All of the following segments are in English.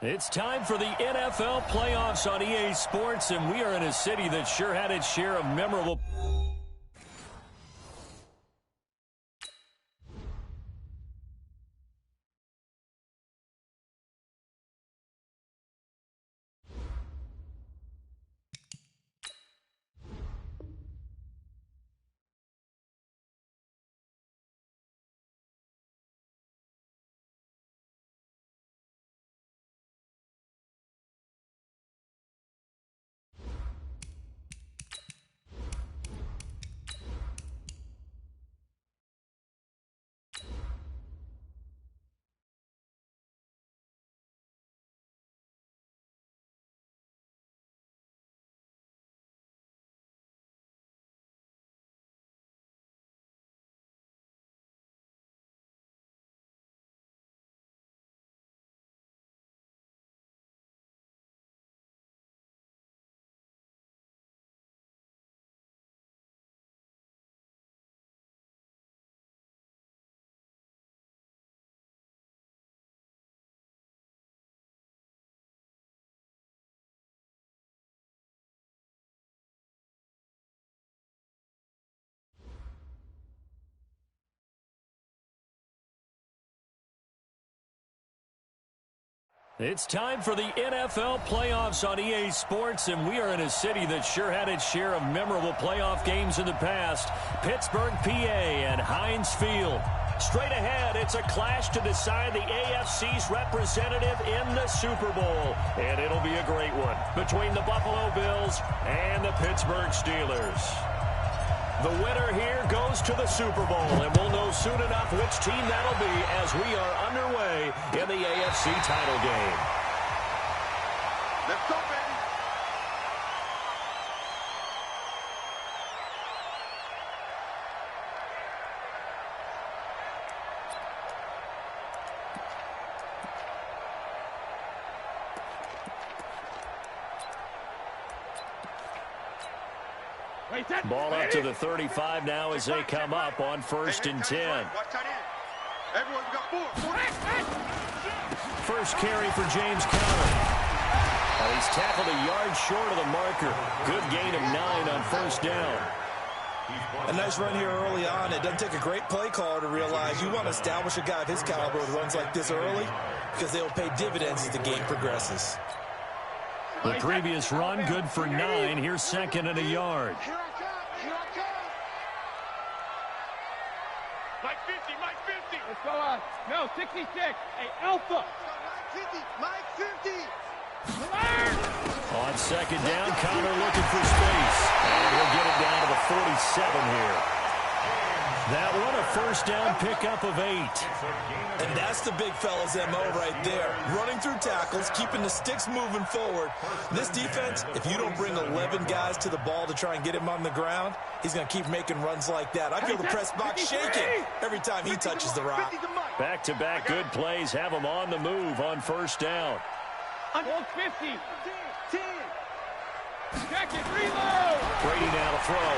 It's time for the NFL playoffs on EA Sports, and we are in a city that sure had its share of memorable... It's time for the NFL playoffs on EA Sports, and we are in a city that sure had its share of memorable playoff games in the past. Pittsburgh, PA, and Heinz Field. Straight ahead, it's a clash to decide the AFC's representative in the Super Bowl. And it'll be a great one between the Buffalo Bills and the Pittsburgh Steelers. The winner here goes to the Super Bowl, and we'll know soon enough which team that'll be as we are underway in the AFC title game. Let's go, baby. Ball up to the 35 now as they come up on 1st and 10. Everyone's got four. First carry for James Conner. Oh, he's tackled a yard short of the marker. Good gain of 9 on 1st down. A nice run here early on. It doesn't take a great play caller to realize you want to establish a guy of his caliber with runs like this early because they'll pay dividends as the game progresses. The previous run good for 9. Here's 2nd and a yard. Here I come. Mike 50, Mike 50. Let's go no, 66. Hey, Alpha. Mike 50. On 2nd down, Conner looking for space. And he'll get it down to the 47 here. That one a 1st down pickup of 8. And that's the big fella's MO right there. Running through tackles, keeping the sticks moving forward. This defense, if you don't bring 11 guys to the ball to try and get him on the ground, he's going to keep making runs like that. I feel the press box shaking every time he touches the rock. Back-to-back good plays have him on the move on 1st down. Hold 50. 10. Check it, reload. Brady now to throw.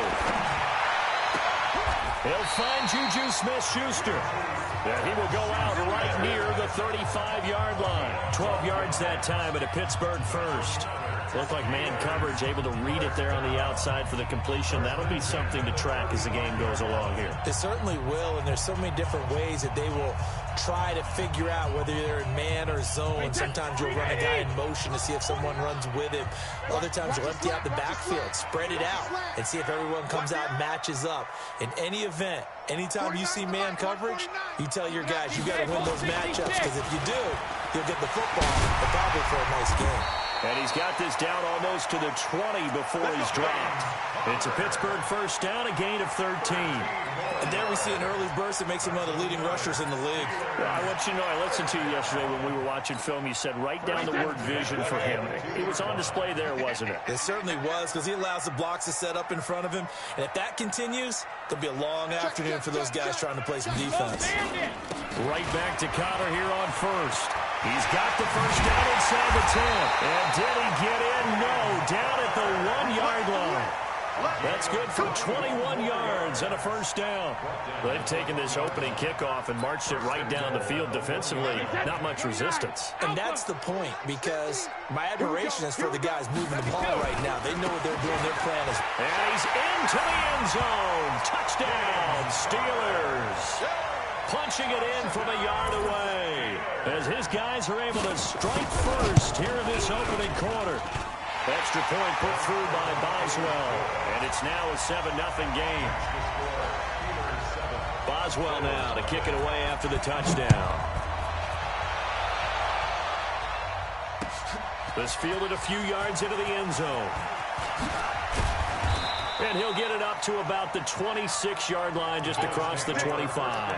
He'll find Juju Smith-Schuster. And he will go out right near the 35-yard line. 12 yards that time at a Pittsburgh first. Looked like man coverage, able to read it there on the outside for the completion. That'll be something to track as the game goes along here. It certainly will, and there's so many different ways that they will try to figure out whether they're in man or zone. Sometimes you'll run a guy in motion to see if someone runs with him. Other times you'll empty out the backfield, spread it out, and see if everyone comes out and matches up. In any event, anytime you see man coverage, you tell your guys you got to win those matchups, because if you do, you'll get the football and probably for a nice game. And he's got this down almost to the 20 before he's dropped. It's a Pittsburgh 1st down, a gain of 13. And there we see an early burst that makes him one of the leading rushers in the league. Well, I want you to know, I listened to you yesterday when we were watching film. You said write down the word vision for him. It was on display there, wasn't it? It certainly was, because he allows the blocks to set up in front of him. And if that continues, there'll be a long afternoon for those guys trying to play some defense. Right back to Conner here on 1st. He's got the 1st down inside the 10. And did he get in? No. Down at the 1-yard line. That's good for 21 yards and a first down. They've taken this opening kickoff and marched it right down the field defensively. Not much resistance. And that's the point, because my admiration is for the guys moving the ball right now. They know what they're doing. Their plan is... And he's into the end zone. Touchdown, Steelers. Punching it in from a yard away as his guys are able to strike first here in this opening quarter. Extra point put through by Boswell, and it's now a 7-0 game. Boswell now to kick it away after the touchdown. This fielded a few yards into the end zone. And he'll get it up to about the 26-yard line, just across the 25.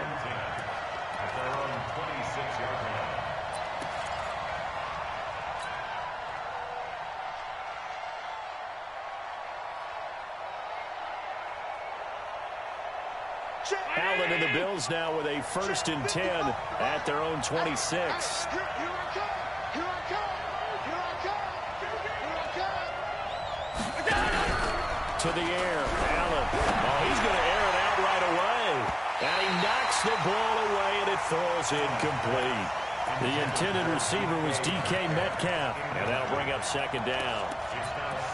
Allen and the Bills now with a 1st and 10 at their own 26. To the air, Allen. Oh, he's going to air it out right away. And he knocks the ball away, and it falls incomplete. The intended receiver was DK Metcalf, and that'll bring up 2nd down.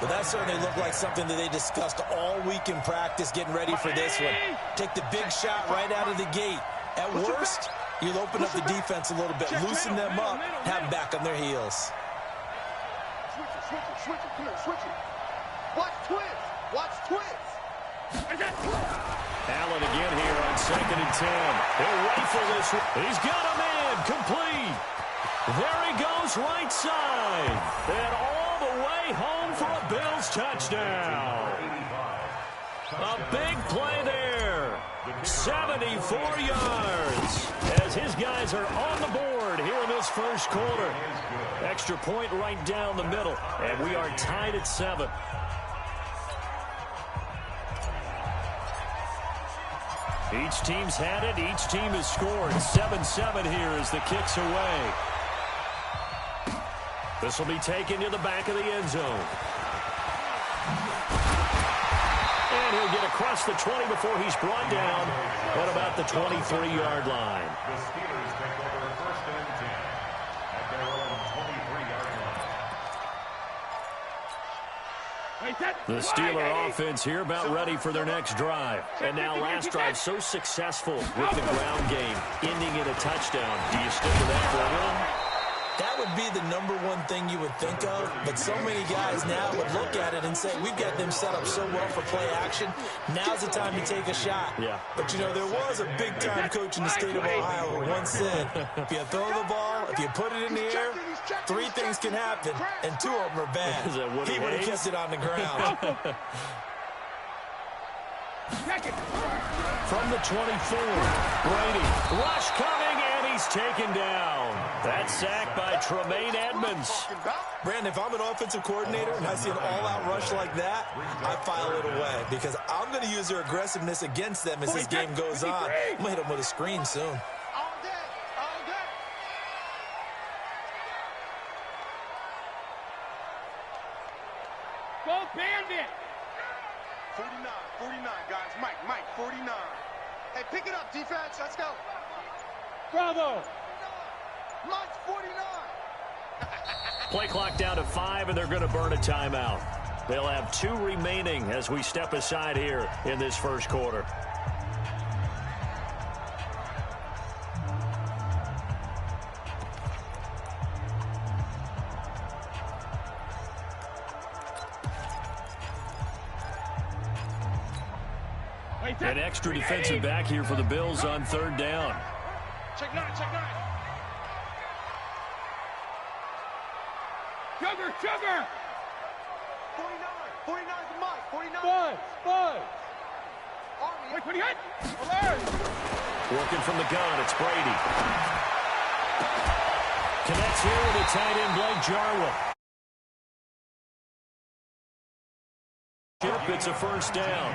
But that certainly looked like something that they discussed all week in practice, getting ready for this one. Take the big shot right out of the gate. At worst, you'll open up the defense a little bit, loosen them up, have them back on their heels. Switch it, come on, switch it. Watch twist. Allen again here on 2nd and 10. He'll rifle this one. He's got a man, complete. There he goes, right side. And all the way home for a Bills touchdown. A big play there. 74 yards as his guys are on the board here in this first quarter. Extra point right down the middle, and we are tied at 7. Each team's had it. Each team has scored. 7-7 here as the kick's away. This will be taken to the back of the end zone. And he'll get across the 20 before he's brought down at about the 23-yard line. The Steelers take over 1st and 10 at their own 23-yard line. The Steeler offense here about ready for their next drive. And now last drive so successful with the ground game, ending in a touchdown. Do you stick with that formula? That would be the #1 thing you would think of, but so many guys now would look at it and say, we've got them set up so well for play action, now's the time to take a shot. Yeah. But, you know, there was a big-time coach in the state of Ohio who once said, if you throw the ball, if you put it in the air, 3 things can happen, and 2 of them are bad. He would have kept it on the ground. From the 24, Brady, rush coming, and he's taken down. That sack by Tremaine Edmonds. Brandon, if I'm an offensive coordinator and I see an all-out rush like that, I file it away because I'm going to use their aggressiveness against them as this game goes on. I'm going to hit them with a screen soon. All day. Go Bandit! 49, guys. Mike, 49. Hey, pick it up, defense. Let's go. Bravo! Mike's 49. Play clock down to 5, and they're going to burn a timeout. They'll have 2 remaining as we step aside here in this first quarter. An extra defensive back here for the Bills on 3rd down. Check 9. Sugar! 49 to Mike. 49. Buzz! Wait, what do you got? Working from the gun, it's Brady. Connects here with a tight end, Blake Jarwin. It's a first down.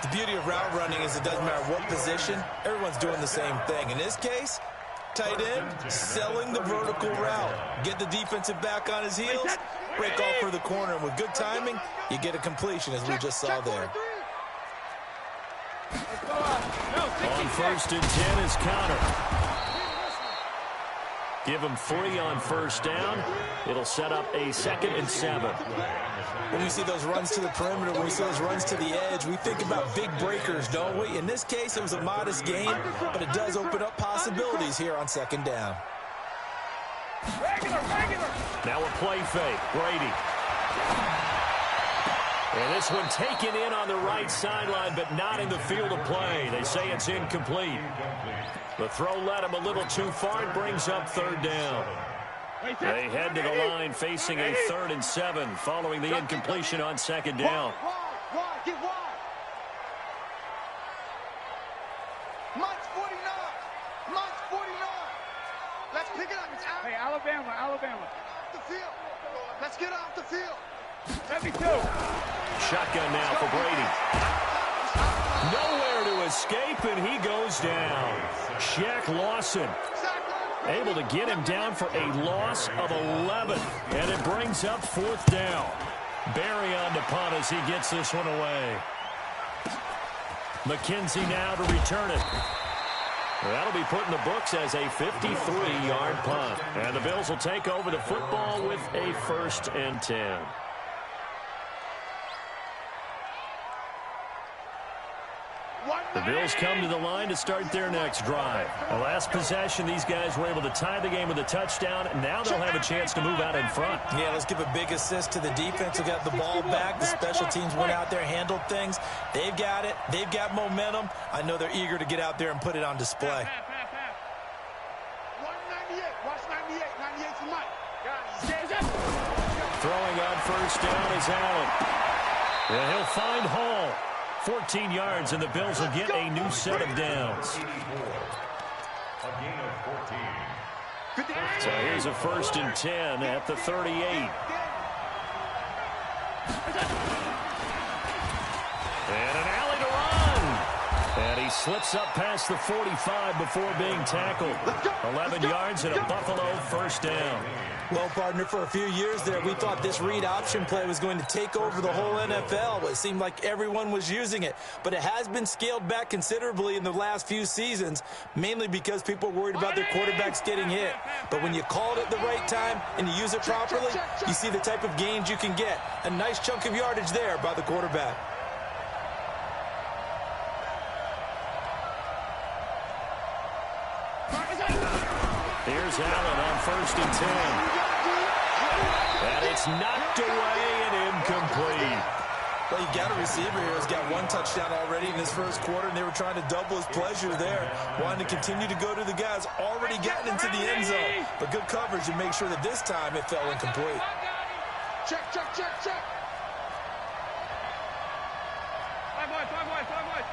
The beauty of route running is it doesn't matter what position, everyone's doing the same thing. In this case, tight end, selling the vertical route. Get the defensive back on his heels, break off for the corner, and with good timing, you get a completion, as we just saw there. On 1st and 10 is Counter. Give him 3 on 1st down. It'll set up a 2nd and 7. When we see those runs to the perimeter, when we see those runs to the edge, we think about big breakers, don't we? In this case, it was a modest gain, but it does open up possibilities here on 2nd down. Now a play fake. Brady. And this one taken in on the right sideline, but not in the field of play. They say it's incomplete. The throw led him a little too far. It brings up 3rd down. They head to the line facing a 3rd and 7 following the incompletion on 2nd down. Wide, get wide. Mike's 49. Mike's 49. Let's pick it up. It's out. Hey, Alabama. The field. Let's get off the field. 72. Shotgun now for Brady. Nowhere to escape, and he goes down. Shaq Lawson able to get him down for a loss of 11, and it brings up 4th down. Barry on the punt as he gets this one away. McKenzie now to return it. That'll be put in the books as a 53-yard punt. And the Bills will take over the football with a 1st and 10. The Bills come to the line to start their next drive. The last possession, these guys were able to tie the game with a touchdown, and now they'll have a chance to move out in front. Yeah, let's give a big assist to the defense who got the ball back. The special teams went out there, handled things. They've got it. They've got momentum. I know they're eager to get out there and put it on display. 198. Watch 98. 98 for Mike. Throwing on 1st down is Allen. And he'll find Hall. 14 yards, and the Bills will get a new set of downs. So here's a 1st and 10 at the 38. And an alley to run. And he slips up past the 45 before being tackled. 11 yards and a Buffalo 1st down. Well, partner, for a few years there, we thought this read option play was going to take over the whole NFL. It seemed like everyone was using it, but it has been scaled back considerably in the last few seasons, mainly because people are worried about their quarterbacks getting hit. But when you call it at the right time and you use it properly, you see the type of gains you can get. A nice chunk of yardage there by the quarterback. Here's Allen on 1st and 10. And it's knocked away and incomplete. Well, you got a receiver here who's got 1 touchdown already in this 1st quarter, and they were trying to double his pleasure there, wanting to continue to go to the guys already gotten into the end zone. But good coverage to make sure that this time it fell incomplete. Check. 5 wide.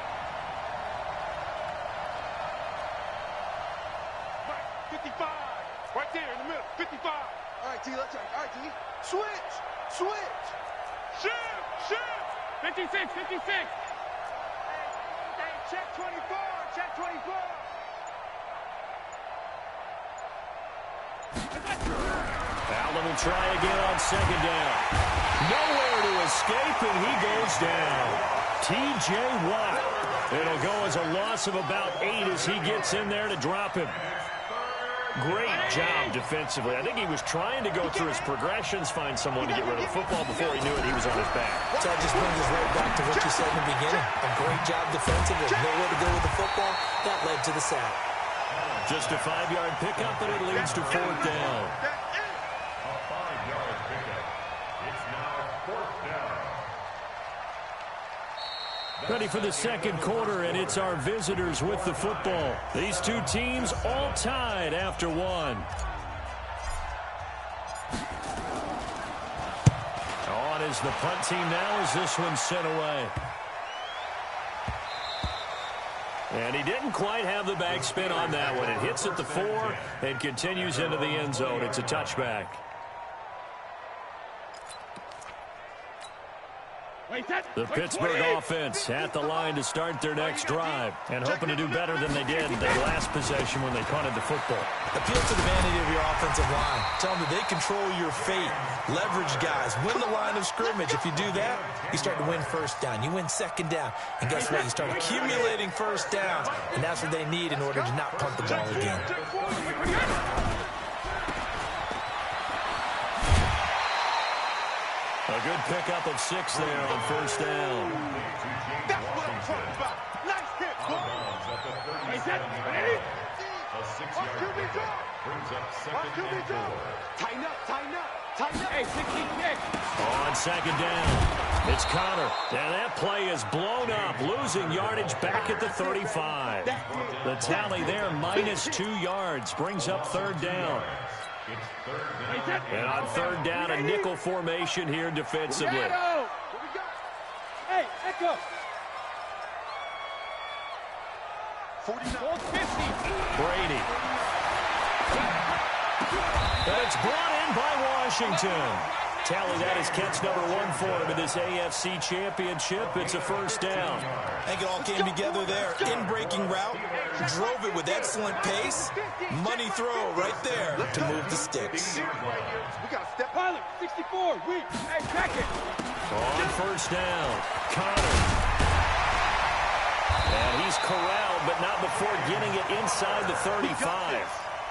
55. Right there in the middle. 55. All right, T, let's check. All right, T. Switch. Shift. 56. Hey, check 24. Allen will try again on 2nd down. Nowhere to escape, and he goes down. T.J. Watt. It'll go as a loss of about 8 as he gets in there to drop him. Great job defensively. I think he was trying to go through his progressions, find someone to get rid of the football. Before he knew it, he was on his back. So that just brings us right back to what you said in the beginning. A great job defensively. Nowhere to go with the football. That led to the sack. Just a 5-yard pickup, and it leads to 4th down. A 5-yard pickup. It's now 4th down. Ready for the 2nd quarter, and it's our visitors with the football. These two teams all tied after 1. On is the punt team now as this one's sent away. And he didn't quite have the backspin on that one. It hits at the 4 and continues into the end zone. It's a touchback. The Pittsburgh offense at the line to start their next drive and hoping to do better than they did their last possession when they punted the football. Appeal to the vanity of your offensive line. Tell them that they control your fate. Leverage guys. Win the line of scrimmage. If you do that, you start to win first down. You win second down. And guess what? You start accumulating first downs. And that's what they need in order to not punt the ball again. A good pickup of 6 there on first down. That's what I'm talking about. Nice hit, boy. A 6-yard pickup brings up second and 4. Tighten up, tighten up, tighten up. Hey, 66. On second down, it's Connor. And that play is blown up, losing yardage back at the 35. The tally there, minus 2 yards, brings up third down. And on third down, a nickel formation here defensively. Hey, Echo. 49. Brady. And it's brought in by Washington. Tally, that is catch number 1 for him in this AFC Championship. It's a first down. I think it all came together there. In-breaking route. Drove it with excellent pace. Money throw right there to move the sticks. We got to step up. Pilot, 64. Weak. Hey, check it. On first down, Connor. And he's corralled, but not before getting it inside the 35.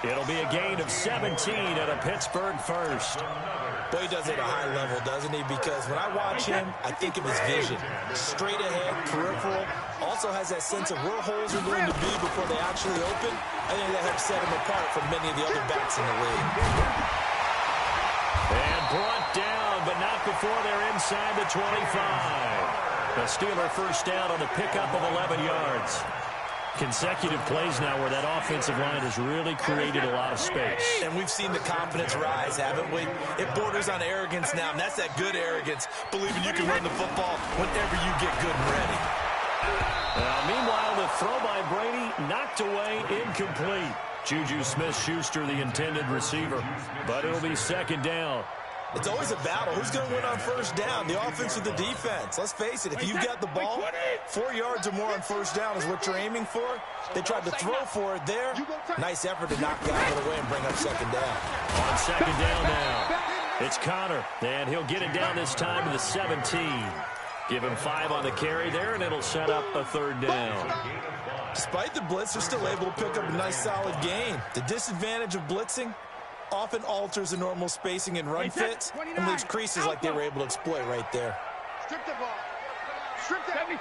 It'll be a gain of 17 at a Pittsburgh first. Boy, he does it at a high level, doesn't he? Because when I watch him, I think of his vision. Straight ahead, peripheral. Also has that sense of where holes are going to be before they actually open. I think that helps set him apart from many of the other backs in the league. And brought down, but not before they're inside the 25. The Steeler first down on the pickup of 11 yards. Consecutive plays now where that offensive line has really created a lot of space. And we've seen the confidence rise, haven't we? It borders on arrogance now, and that's that good arrogance, believing you can run the football whenever you get good and ready. Meanwhile, the throw by Brady knocked away, incomplete. Juju Smith-Schuster, the intended receiver, but it'll be second down. It's always a battle. Who's going to win on first down, the offense or the defense? Let's face it, if you've got the ball, 4 yards or more on first down is what you're aiming for. They tried to throw for it there. Nice effort to knock it out of the way and bring up second down. On second down now, it's Connor, and he'll get it down this time to the 17. Give him 5 on the carry there, and it'll set up a third down. Despite the blitz, they're still able to pick up a nice, solid gain. The disadvantage of blitzing often alters the normal spacing and run fits and leaves creases like they were able to exploit right there. Strip the ball. Strip that. 72.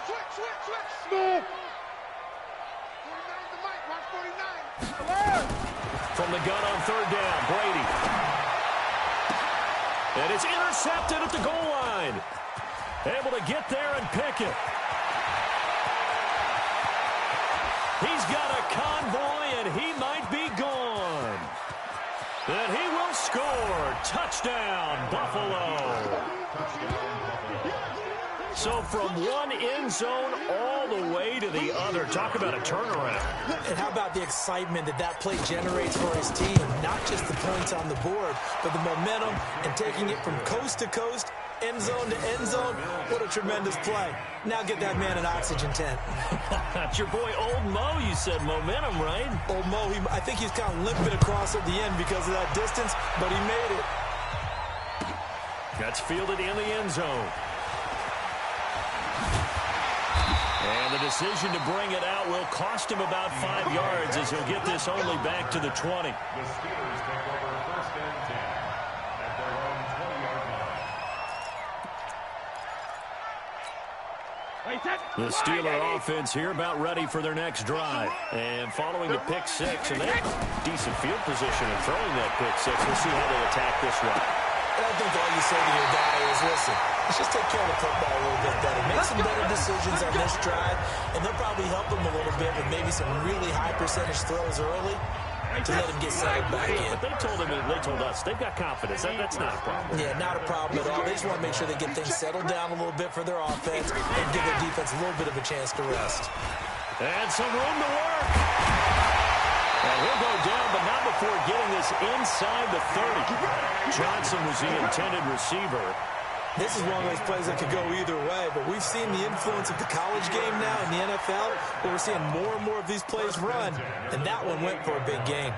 Switch. Move. 49 the mic. Watch 49. From the gun on third down, Brady. And it's intercepted at the goal line. Able to get there and pick it. He's got a convoy, and he might be gone. And he will score. Touchdown, Buffalo. So from one end zone all the way to the other. Talk about a turnaround. And how about the excitement that play generates for his team? Not just the points on the board, but the momentum and taking it from coast to coast, end zone to end zone. What a tremendous play. Now get that man an oxygen tent. That's your boy Old Mo. You said momentum, right? Old Mo, I think he's kind of limping across at the end because of that distance, but he made it. That's fielded in the end zone. And the decision to bring it out will cost him about 5 yards as he'll get this only back to the 20. The Steelers take over first and 10 at their own 20-yard line. The Steeler offense here about ready for their next drive. And following the pick six, and they have decent field position in throwing that pick six. We'll see how they attack this one. And I think all you say to your guy is, listen, let's just take care of the football a little bit better. Make some better decisions on this drive, and they'll probably help him a little bit with maybe some really high percentage throws early to let him get settled back in. But they told us, they've got confidence. That's not a problem. Yeah, not a problem at all. They just want to make sure they get things settled down a little bit for their offense and give their defense a little bit of a chance to rest. And some room to work. And he'll go down, but not before getting this inside the 30. Johnson was the intended receiver. This is one of those plays that could go either way, but we've seen the influence of the college game now in the NFL, where we're seeing more and more of these plays run, and that one went for a big gain.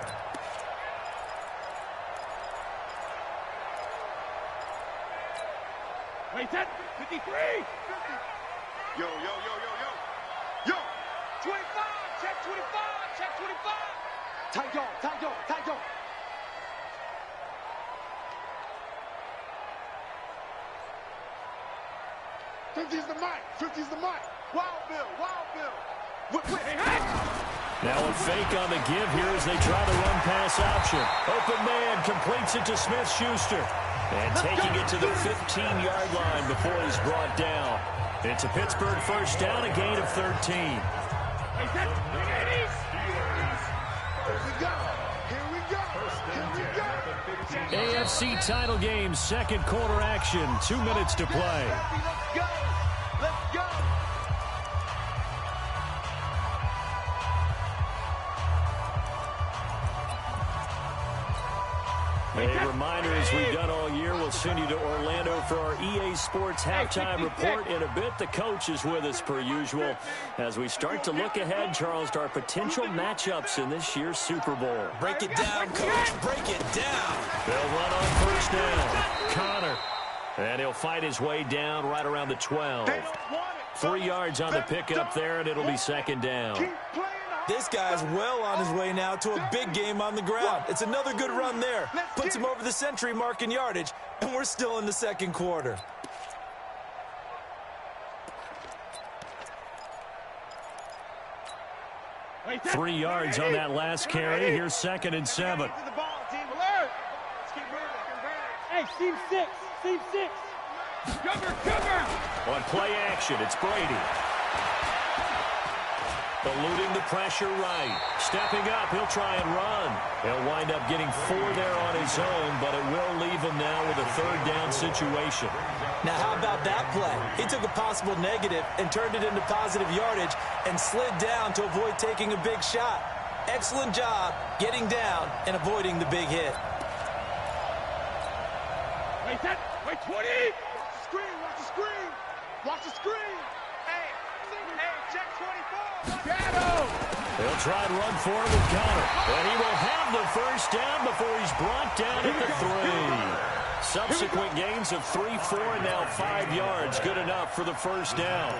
Wait, that 53. Yo, yo, yo, yo, yo. Yo. 25. Check 25. Check 25. Tight dog. Tight dog. Tight dog. 50's the mic. 50's the mic. Wild Bill. Wild Bill. Hey. Now a fake on the give here as they try to run pass option. Open man completes it to Smith-Schuster. And taking it to the 15-yard line before he's brought down. It's a Pittsburgh first down, a gain of 13. Here we go. Here we go. Here we go. AFC title game, second quarter action. 2 minutes to play. Let's go. Let's go. A reminder, as we've done all year, we'll send you to Orlando for our EA Sports halftime report in a bit. The coach is with us per usual as we start to look ahead, Charles, to our potential matchups in this year's Super Bowl. Break it down, Coach. Break it down. They'll run on first down. Connor. And he'll fight his way down right around the 12. 3 yards on the pickup there, and it'll be second down. This guy's well on his way now to a big game on the ground. It's another good run there. Puts him over the century mark in yardage, and we're still in the second quarter. Wait, 3 yards on that last carry. Here's 2nd and 7. Hey, team 6. Team 6. Cover. On play action, it's Brady. Eluding the pressure right. Stepping up, he'll try and run. He'll wind up getting 4 there on his own, but it will leave him now with a third down situation. Now, how about that play? He took a possible negative and turned it into positive yardage and slid down to avoid taking a big shot. Excellent job getting down and avoiding the big hit. Wait, 20. Watch the screen. Watch the screen. Watch the screen. Hey, check 24. Gatto. They'll try and run for it with Connor. And he will have the first down before he's brought down at the 3. Subsequent gains of 3, 4, and now 5 yards. Good enough for the first down.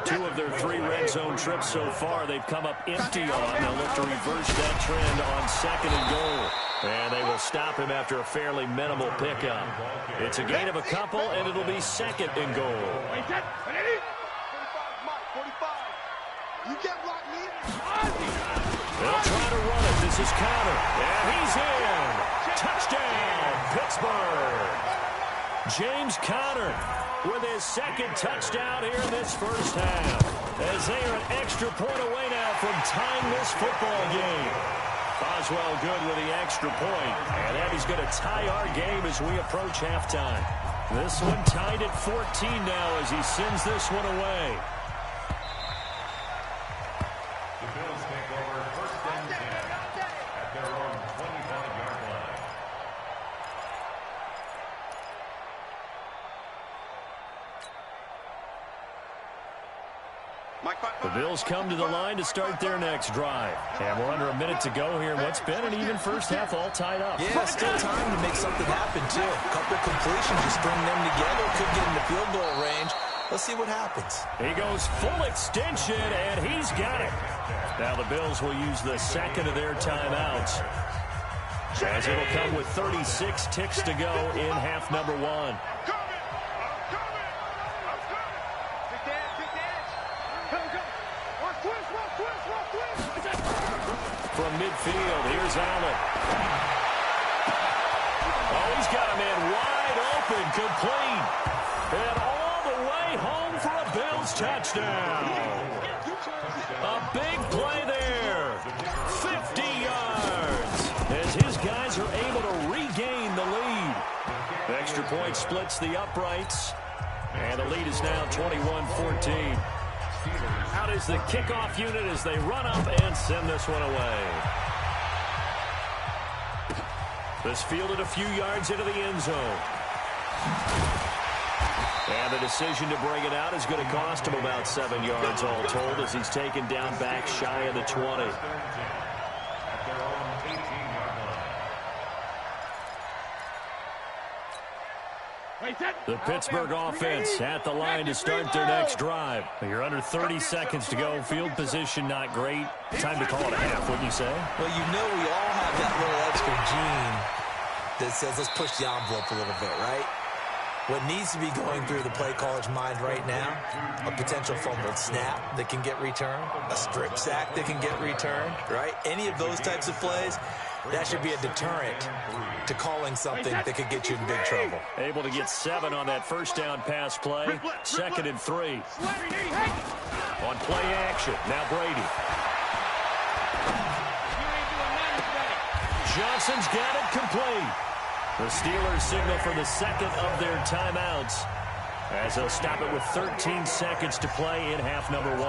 2 of their 3 red zone trips so far they've come up empty on. They'll look to reverse that trend on 2nd and goal. And they will stop him after a fairly minimal pickup. It's a gain of a couple, and it'll be 2nd and goal. 45, Mike, 45. You get blocked, me. They'll try to run it. This is Connor. And he's in. Touchdown, Pittsburgh. James Conner with his 2nd touchdown here in this first half. As they are an extra point away now from tying this football game. Boswell good with the extra point. And that is going to tie our game as we approach halftime. This one tied at 14 now as he sends this one away. The Bills take over first and 10 at their own 25-yard line. The Bills come to the line to start their next drive. And we're under a minute to go here in what's been an even first half, all tied up. Yeah, still time to make something happen, too. A couple completions, just string them together. Could get in the field goal range. Let's see what happens. He goes full extension, and he's got it. Now the Bills will use the 2nd of their timeouts, as it'll come with 36 ticks to go in half number 1. From midfield, here's Allen. Oh, he's got a man wide open, complete. And all the way home for a Bills touchdown. A big play there. 50 yards. As his guys are able to regain the lead. The extra point splits the uprights. And the lead is now 21-14. Out is the kickoff unit as they run up and send this one away. This fielded a few yards into the end zone. And the decision to bring it out is going to cost him about 7 yards all told as he's taken down back shy of the 20. The Pittsburgh offense at the line to start their next drive. You're under 30 seconds to go. Field position not great. Time to call it a half, wouldn't you say? Well, you know we all have that little extra gene that says let's push the envelope a little bit, right? What needs to be going through the play caller's mind right now, a potential fumbled snap that can get returned, a strip sack that can get returned, right? Any of those types of plays, that should be a deterrent to calling something that could get you in big trouble. Able to get 7 on that first down pass play. 2nd and 3. On play action. Now Brady. Johnson's got it complete. The Steelers signal for the second of their timeouts as they'll stop it with 13 seconds to play in half number 1.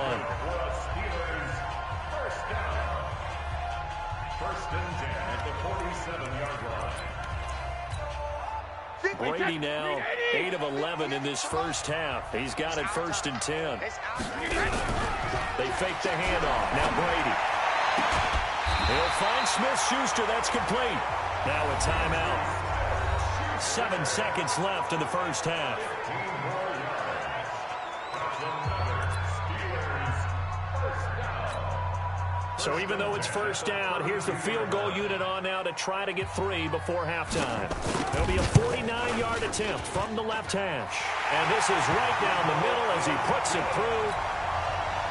First and 10 at the 47-yard line. Brady now 8 of 11 in this first half. He's got it 1st and 10. They fake the handoff. Now Brady. He'll find Smith-Schuster. That's complete. Now a timeout. 7 seconds left in the first half. So even though it's first down, here's the field goal unit on now to try to get 3 before halftime. There'll be a 49-yard attempt from the left hash. And this is right down the middle as he puts it through.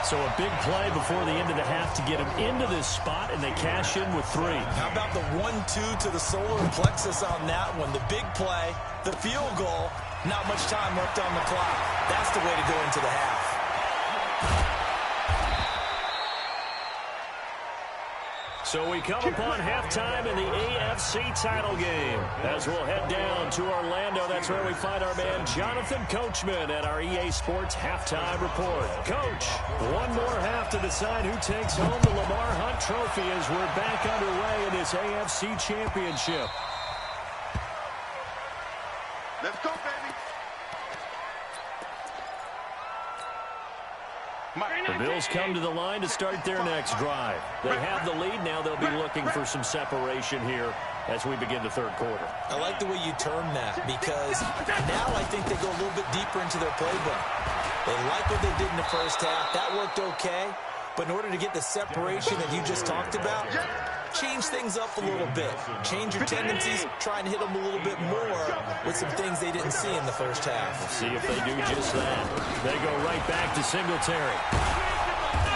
So a big play before the end of the half to get him into this spot, and they cash in with 3. How about the 1-2 to the solar plexus on that one? The big play, the field goal, not much time left on the clock. That's the way to go into the half. So we come upon halftime in the AFC title game. As we'll head down to Orlando, that's where we find our man Jonathan Coachman at our EA Sports Halftime Report. Coach, one more half to decide who takes home the Lamar Hunt Trophy as we're back underway in this AFC Championship. Let's go, baby. The Bills come to the line to start their next drive. They have the lead. Now they'll be looking for some separation here as we begin the third quarter. I like the way you term that because now I think they go a little bit deeper into their playbook. They like what they did in the first half. That worked okay. But in order to get the separation that you just talked about, change things up a little bit. Change your tendencies, try and hit them a little bit more with some things they didn't see in the first half. We'll see if they do just that. They go right back to Singletary.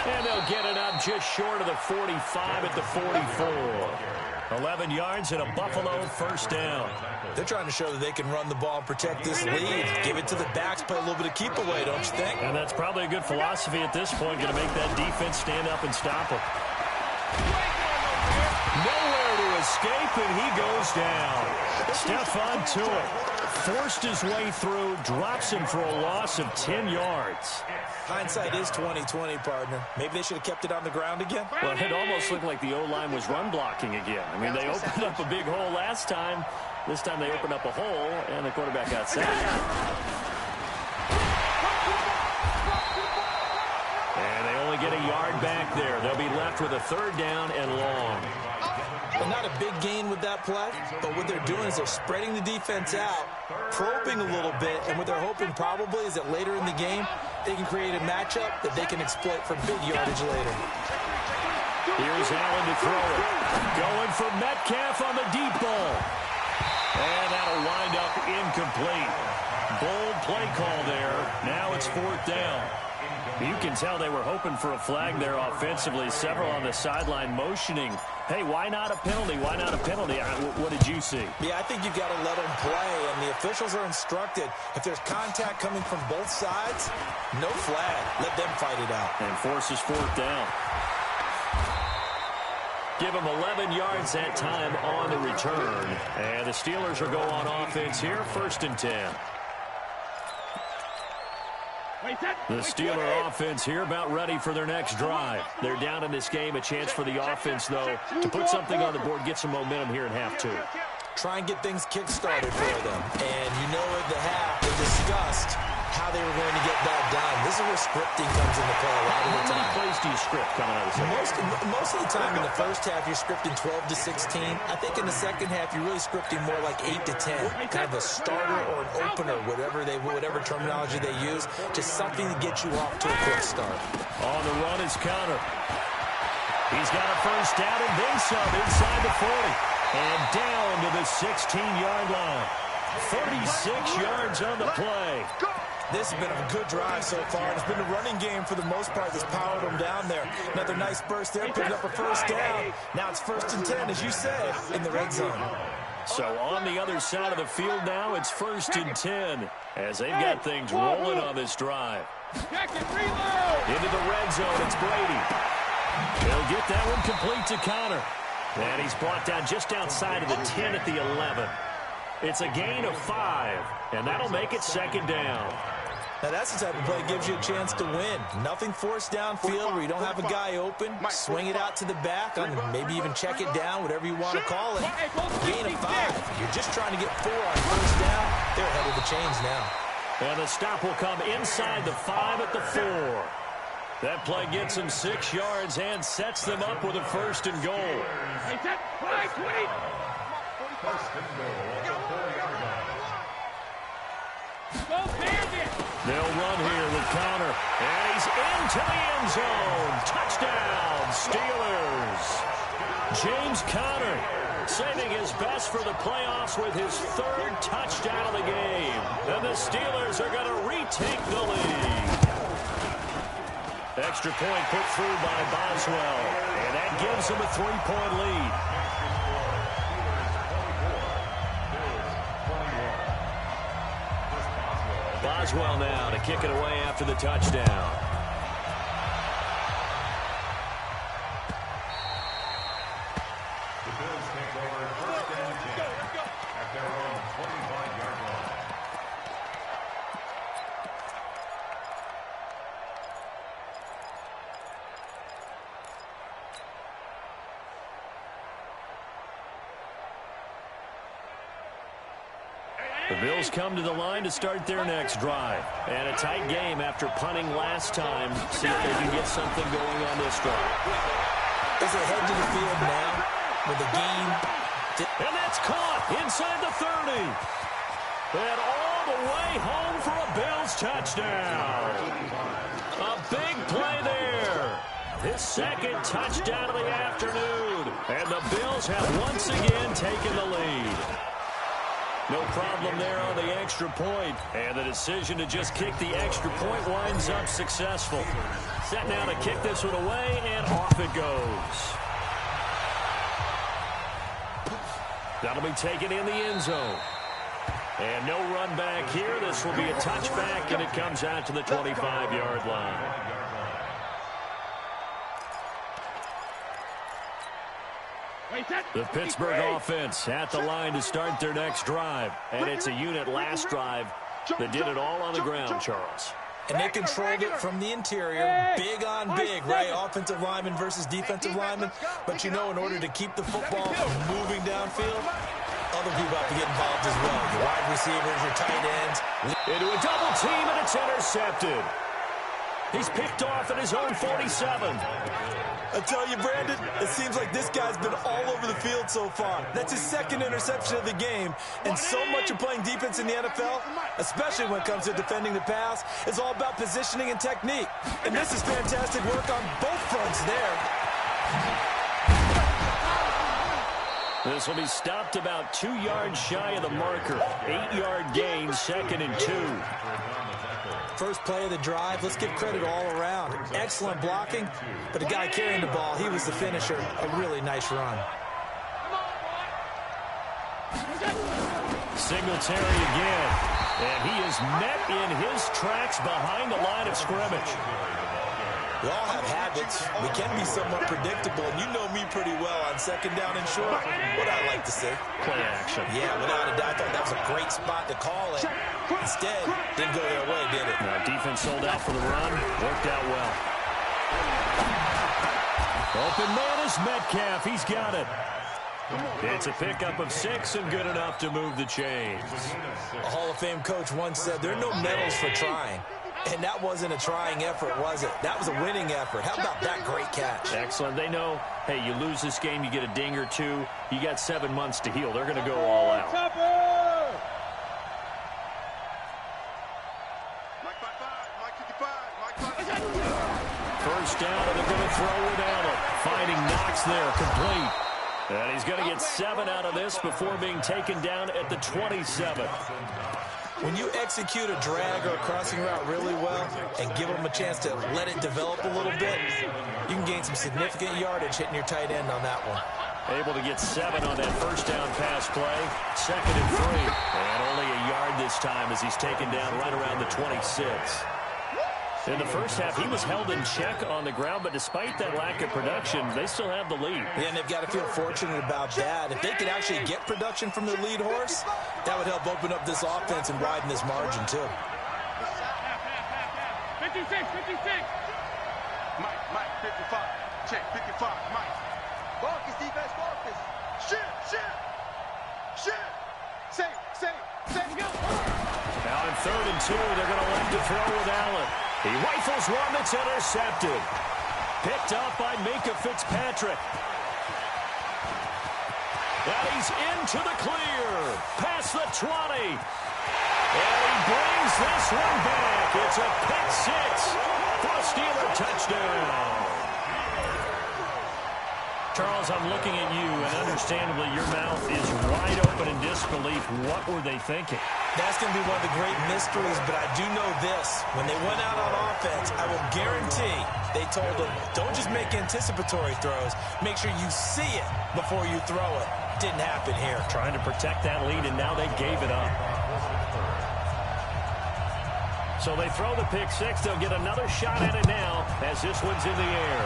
And they'll get it up just short of the 45 at the 44. 11 yards and a Buffalo first down. They're trying to show that they can run the ball and protect this lead. Give it to the backs, play a little bit of keep away, don't you think? And that's probably a good philosophy at this point, going to make that defense stand up and stop them. Nowhere to escape, and he goes down. Stephon Tuitt forced his way through, drops him for a loss of 10 yards. Hindsight is 20/20, partner. Maybe they should have kept it on the ground again. Well, it almost looked like the O-line was run blocking again. I mean, they opened up a big hole last time. This time they opened up a hole, and the quarterback got sacked. And they only get a yard back there. They'll be left with a third down and long. Well, not a big gain with that play, but what they're doing is they're spreading the defense out, probing a little bit, and what they're hoping probably is that later in the game, they can create a matchup that they can exploit for big yardage later. Here's Allen to throw it. Going for Metcalf on the deep ball. And that'll wind up incomplete. Bold play call there. Now it's 4th down. You can tell they were hoping for a flag there offensively. Several on the sideline motioning. Hey, why not a penalty? Why not a penalty? What did you see? Yeah, I think you've got to let them play, and the officials are instructed. If there's contact coming from both sides, no flag. Let them fight it out. And forces 4th down. Give them 11 yards that time on the return. And the Steelers will go on offense here, 1st and 10. The Steeler offense here about ready for their next drive. They're down in this game. A chance for the offense, though, to put something on the board, get some momentum here in half 2. try and get things kick-started for them. And you know at the half, they discussed how they were going to get that done. This is where scripting comes into play a lot of the time. How many plays do you script coming out of the second? Most of the time in the first half, you're scripting 12 to 16. I think in the second half, you're really scripting more like 8 to 10. Kind of a starter or an opener, whatever terminology they use. Just something to get you off to a quick start. On the run is Connor. He's got a first down and then some inside the 40. And down to the 16-yard line. 36 yards on the play. This has been a good drive so far. It's been the running game for the most part that's powered them down there. Another nice burst there, picking up a first down. Now it's 1st and 10, as you said, in the red zone. So on the other side of the field now, it's 1st and 10 as they've got things rolling on this drive. Into the red zone, it's Brady. He'll get that one complete to Connor. And he's brought down just outside of the 10 at the 11. It's a gain of 5, and that'll make it 2nd down. Now that's the type of play that gives you a chance to win. Nothing forced downfield where you don't have a guy open. Swing it out to the back, maybe even check it down, whatever you want to call it. Gain of 5. You're just trying to get 4 on first down. They're ahead of the chains now. And the stop will come inside the 5 at the 4. That play gets them 6 yards and sets them up with a 1st and goal. First and goal at the 4-yard line. They'll run here with Connor. And he's into the end zone. Touchdown, Steelers. James Conner saving his best for the playoffs with his 3rd touchdown of the game. And the Steelers are going to retake the lead. Extra point put through by Boswell. And that gives them a 3-point lead. Boswell now to kick it away after the touchdown. The Bills take over 1st and 10 at their own 25-yard line. The Bills come to the line to start their next drive. And a tight game after punting last time. See if they can get something going on this drive. As they head to the field now with a game. And that's caught inside the 30. And all the way home for a Bills touchdown. A big play there. His 2nd touchdown of the afternoon. And the Bills have once again taken the lead. No problem there on the extra point. And the decision to just kick the extra point winds up successful. Set now to kick this one away, and off it goes. That'll be taken in the end zone. And no run back here. This will be a touchback, and it comes out to the 25-yard line. The Pittsburgh offense at the line to start their next drive. And it's a unit last drive that did it all on the ground, Charles. And they controlled it from the interior, big on big, right? Offensive lineman versus defensive lineman. But you know, in order to keep the football moving downfield, other people have to get involved as well. Your wide receivers, your tight ends. Into a double team, and it's intercepted. He's picked off at his own 47. I tell you, Brandon, it seems like this guy's been all over the field so far. That's his 2nd interception of the game. And so much of playing defense in the NFL, especially when it comes to defending the pass, is all about positioning and technique. And this is fantastic work on both fronts there. This will be stopped about 2 yards shy of the marker. 8-yard gain, 2nd and 2. First play of the drive. Let's give credit all around. Excellent blocking, but the guy carrying the ball, he was the finisher. A really nice run. Singletary again. And he is met in his tracks behind the line of scrimmage. We all have habits. We can be somewhat predictable, and you know me pretty well on 2nd down and short. What I like to say. Play action. Yeah, without a doubt. I thought that was a great spot to call it. Instead, didn't go their way, did it? No, defense sold out for the run. Worked out well. Open man is Metcalf. He's got it. It's a pickup of 6 and good enough to move the chains. A Hall of Fame coach once said there are no medals for trying. And that wasn't a trying effort, was it? That was a winning effort. How about that great catch? Excellent. They know, hey, you lose this game, you get a ding or two. You got 7 months to heal. They're going to go all out. First down, and they're going to throw with Allen. Finding Knox there, complete. And he's going to get 7 out of this before being taken down at the 27. When you execute a drag or a crossing route really well and give them a chance to let it develop a little bit, you can gain some significant yardage hitting your tight end on that one. Able to get 7 on that first down pass play. 2nd and 3. And only a yard this time as he's taken down right around the 26. In the first half, he was held in check on the ground, but despite that lack of production, they still have the lead. Yeah, and they've got to feel fortunate about that. If they could actually get production from their lead horse, that would help open up this offense and widen this margin, too. 56, 56. Mike, 55. Check, 55, Mike. Marcus, defense, Marcus. Shit. Say, go. Now in 3rd and 2, they're going to let to throw with Allen. He rifles one that's intercepted. Picked up by Minka Fitzpatrick. And he's into the clear. Past the 20. And he brings this one back. It's a pick 6 for a Steeler touchdown. Charles, I'm looking at you, and understandably, your mouth is wide open in disbelief. What were they thinking? That's going to be one of the great mysteries, but I do know this. When they went out on offense, I will guarantee they told them, don't just make anticipatory throws. Make sure you see it before you throw it. Didn't happen here. Trying to protect that lead, and now they gave it up. So they throw the pick 6. They'll get another shot at it now as this one's in the air.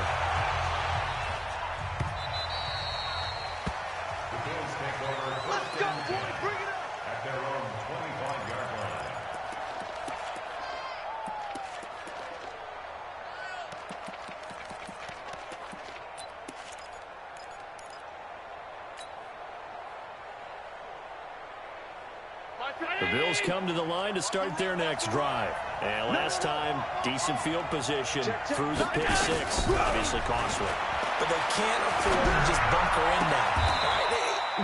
The Bills come to the line to start their next drive. And last time, decent field position through the pick 6. Obviously costly. But they can't afford to just bunker in now. Right?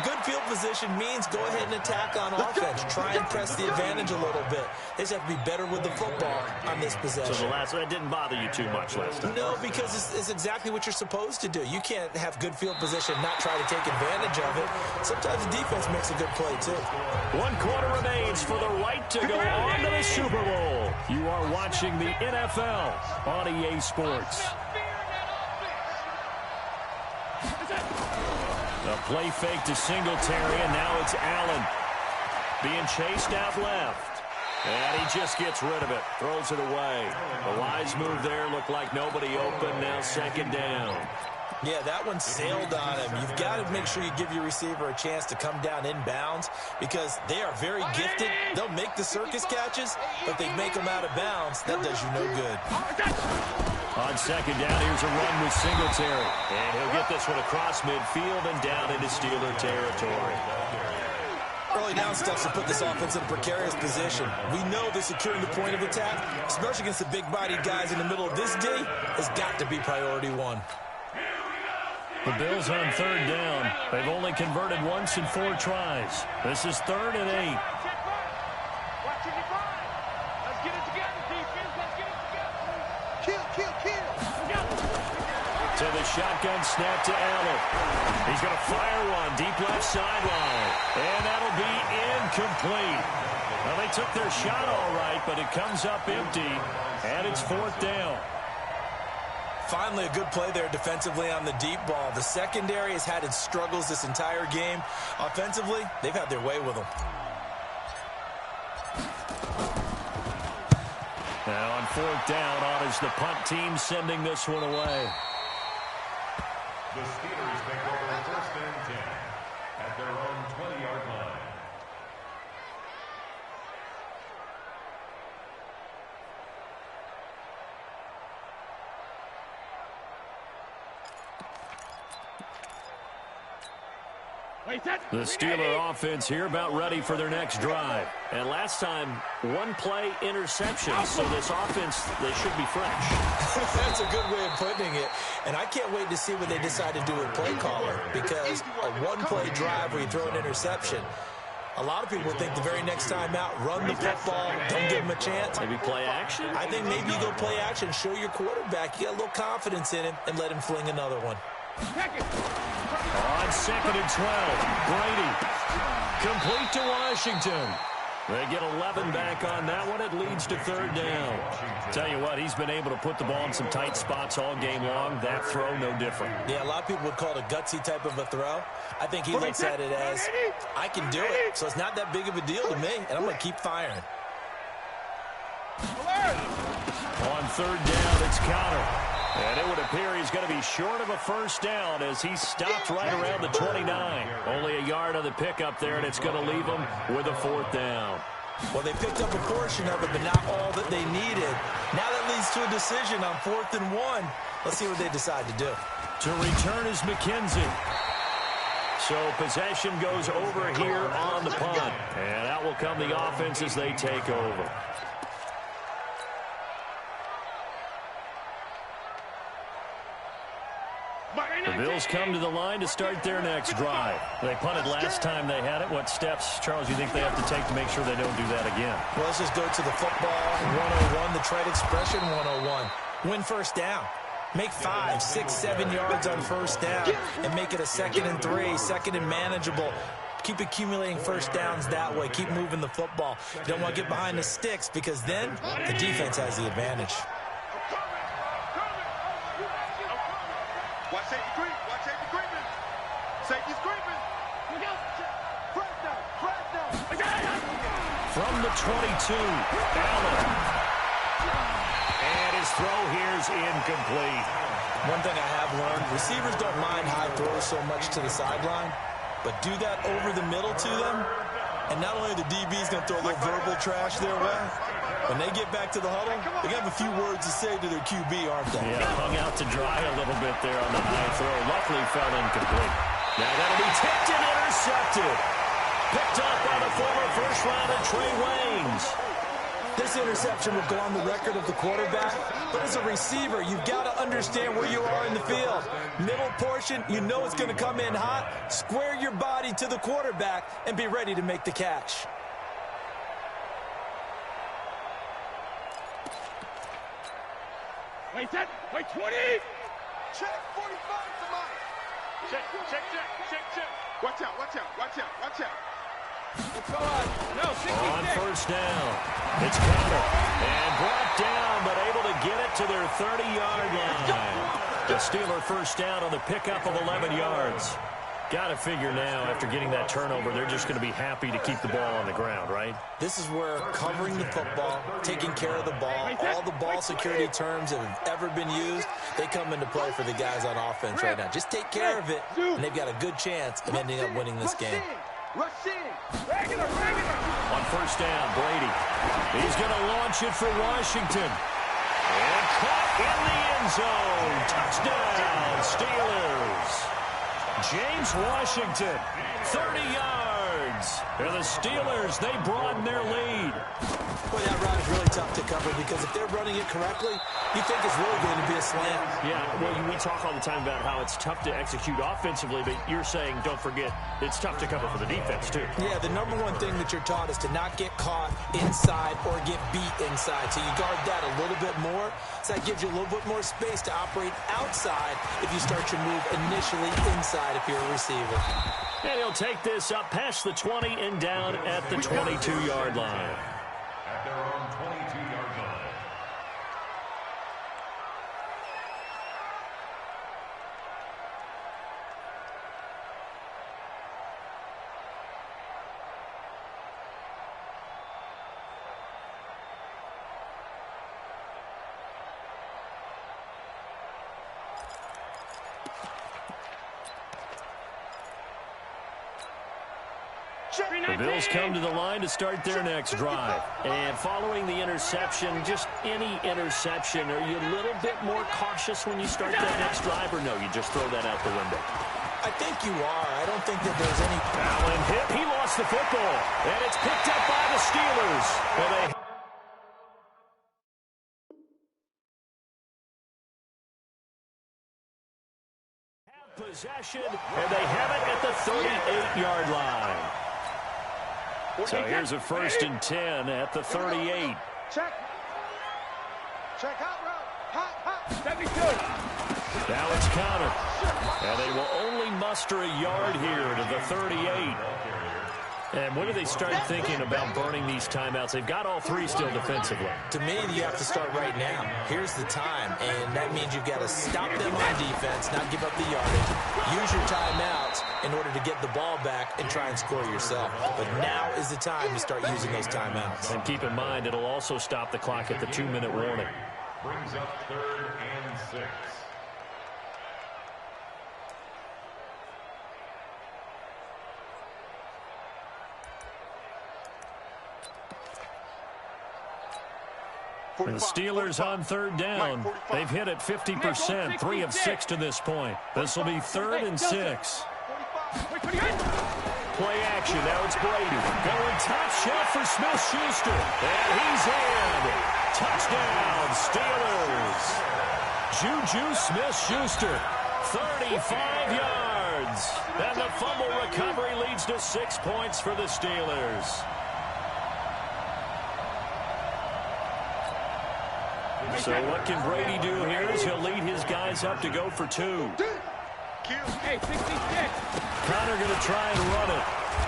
Good field position means go ahead and attack on offense. Try and press the advantage a little bit. They just have to be better with the football on this possession. So that didn't bother you too much last time? No, because it's exactly what you're supposed to do. You can't have good field position and not try to take advantage of it. Sometimes the defense makes a good play, too. 1 quarter remains for the right to go on to the Super Bowl. You are watching the NFL on EA Sports. A play fake to Singletary, and now it's Allen being chased out left. And he just gets rid of it, throws it away. The wise move there, looked like nobody open, now 2nd down. Yeah, that one sailed on him. You've got to make sure you give your receiver a chance to come down inbounds because they are very gifted. They'll make the circus catches, but they make them out of bounds. That does you no good. On 2nd down, here's a run with Singletary. And he'll get this one across midfield and down into Steeler territory. Early down stuff to put this offense in a precarious position. We know that securing the point of attack, especially against the big-bodied guys in the middle of this D, has got to be priority 1. The Bills on 3rd down. They've only converted once in 4 tries. This is 3rd and 8. Watch it, let's get it together, defense. Let's get it together. Kill. To the shotgun snap to Allen. He's going to fire one deep left sideline. And that'll be incomplete. Well, they took their shot all right, but it comes up empty. And it's 4th down. Finally, a good play there defensively on the deep ball. The secondary has had its struggles this entire game. Offensively, they've had their way with them. Now on 4th down, on is the punt team sending this one away. The Steelers take over 1st and 10 at their own 20-yard line. The Steeler offense here about ready for their next drive. And last time, one-play interception. So this offense, they should be fresh. That's a good way of putting it. And I can't wait to see what they decide to do with play calling. Because a one-play drive where you throw an interception, a lot of people think the very next time out, run the football, don't give him a chance. Maybe play action? I think maybe you go play action, show your quarterback, you got a little confidence in him, and let him fling another one. On 2nd and 12, Brady. Complete to Washington. They get 11 back on that one. It leads to 3rd down. Tell you what, he's been able to put the ball in some tight spots all game long. That throw, no different. Yeah, a lot of people would call it a gutsy type of a throw. I think he looks at it as, I can do it, so it's not that big of a deal to me, and I'm going to keep firing. On 3rd down, it's Counter. And it would appear he's going to be short of a 1st down as he stopped right around the 29. Only a yard on the pickup there, and it's going to leave him with a 4th down. Well, they picked up a portion of it, but not all that they needed. Now that leads to a decision on 4th and 1. Let's see what they decide to do. To return is McKenzie. So possession goes over here on the punt. And out will come the offense as they take over. The Bills come to the line to start their next drive. They punted last time they had it. What steps, Charles, you think they have to take to make sure they don't do that again? Well, let's just go to the football 101, the trade expression 101. Win 1st down. Make 5, 6, 7 yards on 1st down and make it a 2nd and 3, 2nd and manageable. Keep accumulating 1st downs that way. Keep moving the football. You don't want to get behind the sticks because then the defense has the advantage. Watch safety creep. Watch safety creeping. Safety's creeping. From the 22, Allen. And his throw here's incomplete. One thing I have learned, receivers don't mind high throws so much to the sideline, but do that over the middle to them, and not only are the DBs going to throw a little verbal trash their way, when they get back to the huddle, they have a few words to say to their QB, aren't they? Yeah, hung out to dry a little bit there on the high throw. Luckily fell incomplete. Now that'll be tipped and intercepted. Picked up by the former first rounder Trey Waynes. This interception will go on the record of the quarterback, but as a receiver, you've got to understand where you are in the field. Middle portion, you know it's going to come in hot. Square your body to the quarterback and be ready to make the catch. Wait, 20. Check 45 somebody. Check. Watch out. What's going on? No, 66. On 1st down, it's Counter. And brought down, but able to get it to their 30-yard line. The Steeler 1st down on the pickup of 11 yards. Got to figure now, after getting that turnover, they're just going to be happy to keep the ball on the ground, right? This is where covering the football, taking care of the ball, all the ball security terms that have ever been used, they come into play for the guys on offense right now. Just take care of it, and they've got a good chance of ending up winning this game. Rush in. Regular. On 1st down, Brady. He's going to launch it for Washington. And caught in the end zone. Touchdown, Steelers. James Washington, 30 yards. And the Steelers, they broaden their lead. Boy, that route is really tough to cover because if they're running it correctly, you think it's really going to be a slant. Yeah, well, we talk all the time about how it's tough to execute offensively, but you're saying, don't forget, it's tough to cover for the defense, too. Yeah, the number one thing that you're taught is to not get caught inside or get beat inside. So you guard that a little bit more. So that gives you a little bit more space to operate outside if you start your move initially inside if you're a receiver. And he'll take this up past the 20 and down at the 22-yard line. At their own 22-yard line. The Bills come to the line to start their next drive. And following the interception, just any interception, are you a little bit more cautious when you start that next drive, or no, you just throw that out the window? I think you are. I don't think that there's any... Allen hit. He lost the football. And it's picked up by the Steelers. And they... possession, and they have it at the 38-yard line. So here's a 1st and 10 at the 38. Check. Check out, bro. Hot. 72. Now it's counter. And they will only muster a yard here to the 38. And when do they start thinking about burning these timeouts? They've got all 3 still defensively. To me, you have to start right now. Here's the time, and that means you've got to stop them on defense, not give up the yardage. Use your timeouts in order to get the ball back and try and score yourself. But now is the time to start using those timeouts. And keep in mind, it'll also stop the clock at the 2-minute warning. Brings up 3rd and 6. The Steelers on 3rd down. They've hit it 50%, 3 of 6 to this point. This will be 3rd and 6. Play action. Now it's Brady. Going top shelf for Smith-Schuster. And he's in. Touchdown, Steelers. Juju Smith-Schuster, 35 yards. And the fumble recovery leads to 6 points for the Steelers. So what can Brady do here as he'll lead his guys up to go for 2. Hey, 66. Connor going to try and run it.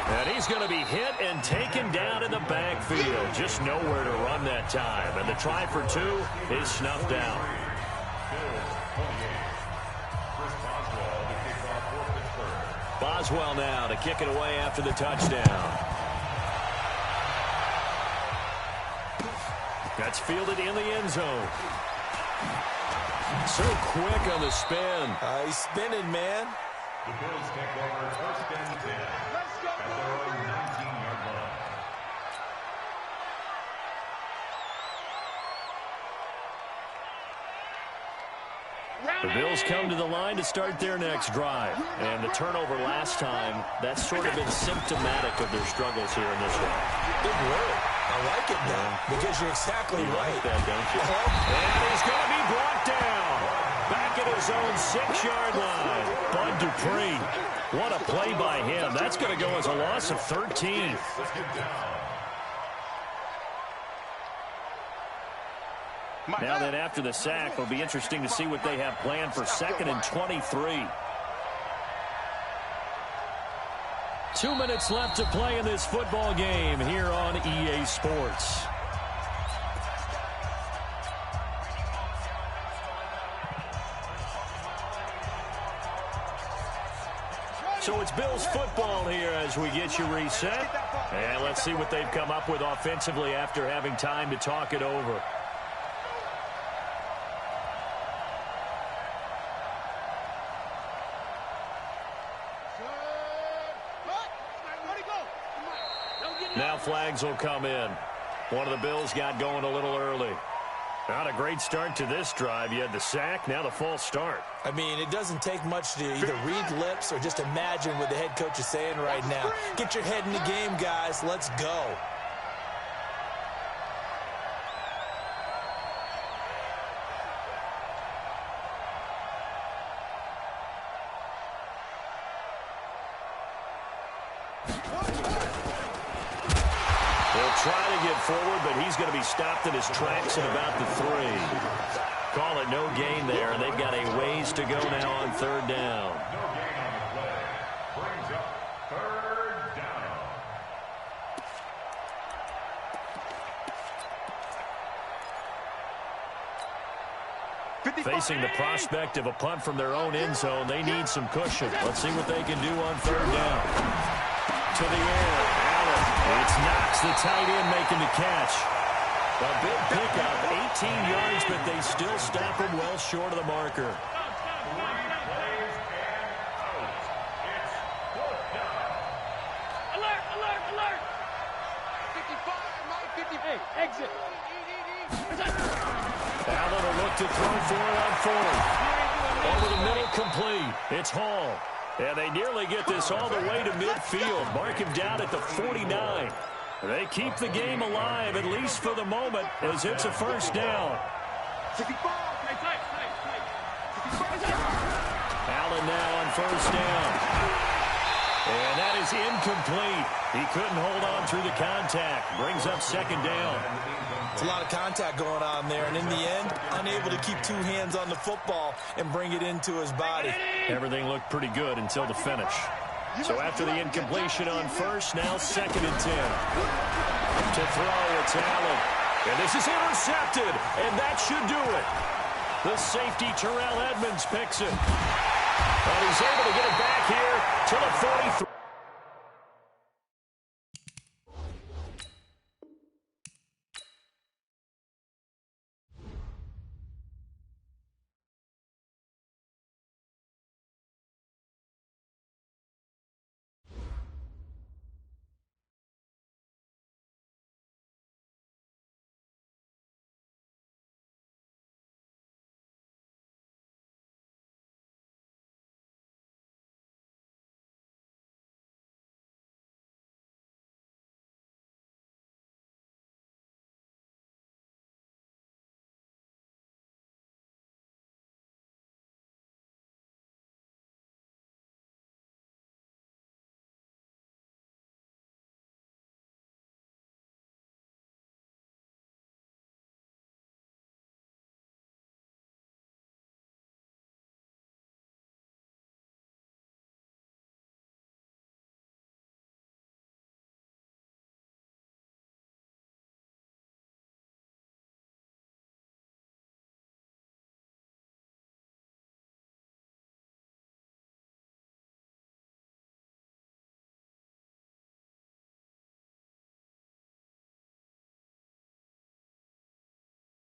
And he's going to be hit and taken down in the backfield. Just nowhere to run that time. And the try for 2 is snuffed out. Boswell now to kick it away after the touchdown. That's fielded in the end zone. So quick on the spin. He's spinning, man. The Bills take over 1st and 10 at their own 19-yard line. The Bills come to the line to start their next drive. And the turnover last time, that's sort of been symptomatic of their struggles here in this one. Big word. I like it now because you're exactly right. Like that, don't you? And he's going to be brought down. Back at his own 6-yard line. Bud Dupree. What a play by him. That's going to go as a loss of 13. Now that after the sack, it'll be interesting to see what they have planned for 2nd and 23. 2 minutes left to play in this football game here on EA Sports. So it's Bills football here as we get you reset. And let's see what they've come up with offensively after having time to talk it over. Now flags will come in. One of the Bills got going a little early. Not a great start to this drive. You had the sack, now the false start. I mean, it doesn't take much to either read lips or just imagine what the head coach is saying right now. Get your head in the game, guys. Let's go. Try to get forward, but he's going to be stopped in his tracks at about the 3. Call it no gain there, and they've got a ways to go now on 3rd down. No gain on the play. Brings up 3rd down. Facing the prospect of a punt from their own end zone, they need some cushion. Let's see what they can do on 3rd down. To the air. It's Knox, the tight end, making the catch. A big pickup, 18 yards, but they still stop him well short of the marker. 3 plays and out. It's 4th down. Alert, alert, Hey, exit. Allen will look to throw for it on fourth. Over the middle, complete. It's Hall. And they nearly get this all the way to midfield. Mark him down at the 49. They keep the game alive, at least for the moment, as it's a first down. Allen now on first down. And that is incomplete. He couldn't hold on through the contact. Brings up second down. It's a lot of contact going on there, and in the end, unable to keep two hands on the football and bring it into his body. Everything looked pretty good until the finish. So after the incompletion on first, now 2nd and 10. To throw, it's Allen. And this is intercepted, and that should do it. The safety, Terrell Edmonds, picks it. And he's able to get it back here to the 43.